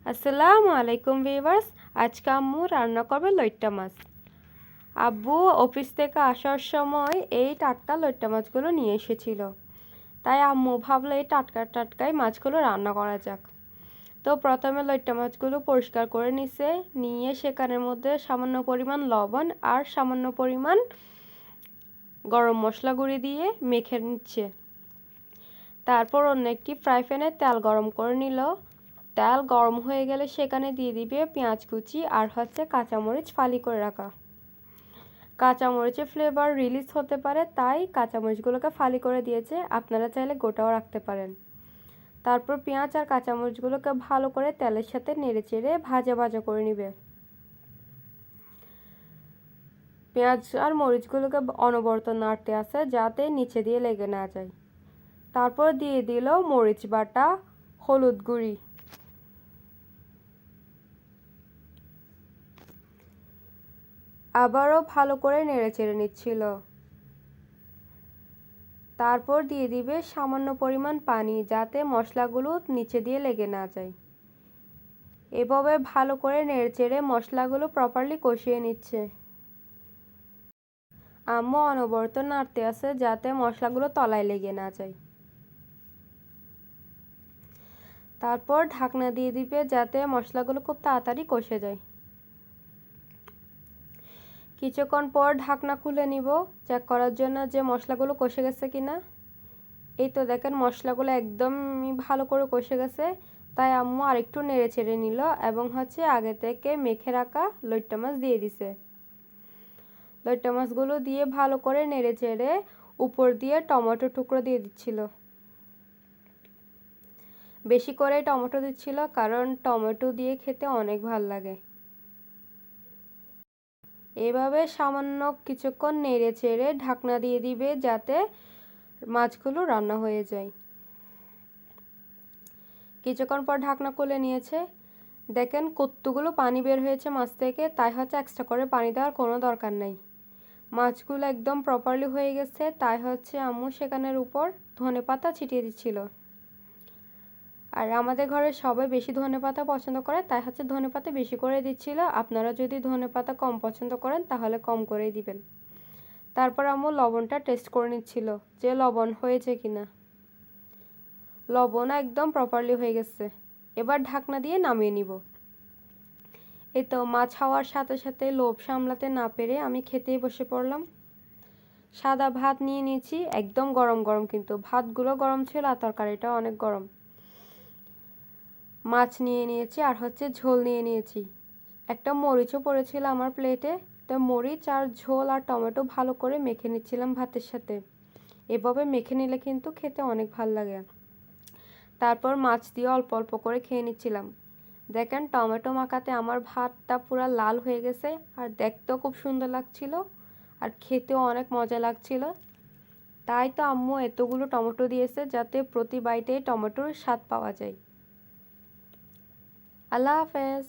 আসসালামু আলাইকুম ভিউয়ার্স। আজকে আম্মু রান্না করবে লইট্টা মাছ। আব্বু অফিস থেকে আসার সময় এই টাটকা লইট্টা মাছগুলো নিয়ে এসেছিল, তাই আম্মু ভাবলো এই টাটকাই মাছগুলো রান্না করা যাক। তো প্রথমে লইট্টা মাছগুলো পরিষ্কার করে নিয়ে সেখানের মধ্যে সামান্য পরিমাণ লবণ আর সামান্য পরিমাণ গরম মশলা গুঁড়ি দিয়ে মেখে নিচ্ছে। তারপর অন্য একটি ফ্রাই প্যানে তেল গরম করে নিল। তেল গরম হয়ে গেলে সেখানে দিয়ে দিবে পেঁয়াজ কুচি আর কাঁচামরিচ ফালি করে রাখা। কাঁচামরিচের ফ্লেভার রিলিজ হতে পারে, তাই কাঁচামরিচগুলোকে ফালি করে দিয়েছে, আপনারা চাইলে গোটাও রাখতে পারেন। তারপর পেঁয়াজ আর কাঁচামরিচগুলোকে ভালো করে তেলের সাথে নেড়েচেড়ে ভাজা করে নিবে। পেঁয়াজ আর মরিচগুলোকে অনবরত নাড়তে আছে যাতে নিচে দিয়ে লেগে না যায়। তারপর দিয়ে দিল মরিচ বাটা, হলুদ গুঁড়ি, আবারও ভালো করে নেড়েচেড়ে নিচ্ছিল। তারপর দিয়ে দিবে সামান্য পরিমাণ পানি যাতে মশলাগুলো নিচে দিয়ে লেগে না যায়। এভাবে ভালো করে নেড়েচেড়ে মশলাগুলো প্রপারলি কষিয়ে নিচ্ছে। আম্মু অনবরত নাড়তে আছে যাতে মশলাগুলো তলায় লেগে না যায়। তারপর ঢাকনা দিয়ে দিবে যাতে মশলাগুলো খুব তাড়াতাড়ি কষে যায়। কিছুক্ষণ পর ঢাকনা খুলে নিব চেক করার জন্য যে মশলাগুলো কষে গেছে কিনা। এই তো দেখেন মশলাগুলো একদমই ভালো করে কষে গেছে, তাই আম্মু আরেকটু নেড়ে ছেড়ে নিল এবং আগে থেকে মেখে রাখা লইট্টা মাছ দিয়ে দিছে। লইট্টা মাছগুলো দিয়ে ভালো করে নেড়ে চেড়ে উপর দিয়ে টমেটো টুকরো দিয়ে দিচ্ছিল। বেশি করে টমেটো দিচ্ছিল কারণ টমেটো দিয়ে খেতে অনেক ভালো লাগে। এভাবে সামান্য কিছুক্ষণ নেড়ে চেড়ে ঢাকনা দিয়ে দিবে যাতে মাছগুলো রান্না হয়ে যায়। কিছুক্ষণ পর ঢাকনা খুলে নিয়েছে, দেখেন কতগুলো পানি বের হয়েছে মাছ থেকে, তাই এক্সট্রা করে পানি দেওয়ার কোনো দরকার নেই। মাছগুলো একদম প্রপারলি হয়ে গেছে, তাই আম্মু সেখানের উপর ধনেপাতা ছিটিয়ে দিচ্ছিল। আর আমাদের ঘরে সবাই বেশি ধনেপাতা পছন্দ করে, তাই ধনেপাতা বেশি করে দিচ্ছিল। আপনারা যদি ধনেপাতা কম পছন্দ করেন তাহলে কম করেই দিবেন। তারপর আম্মু লবণটা টেস্ট করে নিচ্ছিল যে লবণ হয়েছে কিনা। লবণও একদম প্রপারলি হয়ে গেছে। এবার ঢাকনা দিয়ে নামিয়ে নিব। এই তো মাছ খাওয়ার সাথে সাথে লোভ সামলাতে না পেরে আমি খেতেই বসে পড়লাম। সাদা ভাত নিয়ে নিয়েছি, একদম গরম গরম, কিন্তু ভাতগুলো গরম ছিল আর তরকারিটাও অনেক গরম। মাছ নিয়ে নিয়েছি আর ঝোল নিয়ে নিয়েছি। একটা মরিচও পড়েছিল আমার প্লেটে, তো মরিচ আর ঝোল আর টমেটো ভালো করে মেখে নিচ্ছিলাম ভাতের সাথে। এভাবে মেখে নিলে কিন্তু খেতে অনেক ভালো লাগে। তারপর মাছ দিয়ে অল্প অল্প করে খেয়ে নিচ্ছিলাম। দেখেন টমেটো মাখাতে আমার ভাতটা পুরো লাল হয়ে গেছে, আর দেখতেও খুব সুন্দর লাগছিল আর খেতেও অনেক মজা লাগছিল। তাই তো আম্মু এতগুলো টমেটো দিয়েছে যাতে প্রতি বাইটে টমেটোর স্বাদ পাওয়া যায়। আল্লাহ হাফেজ।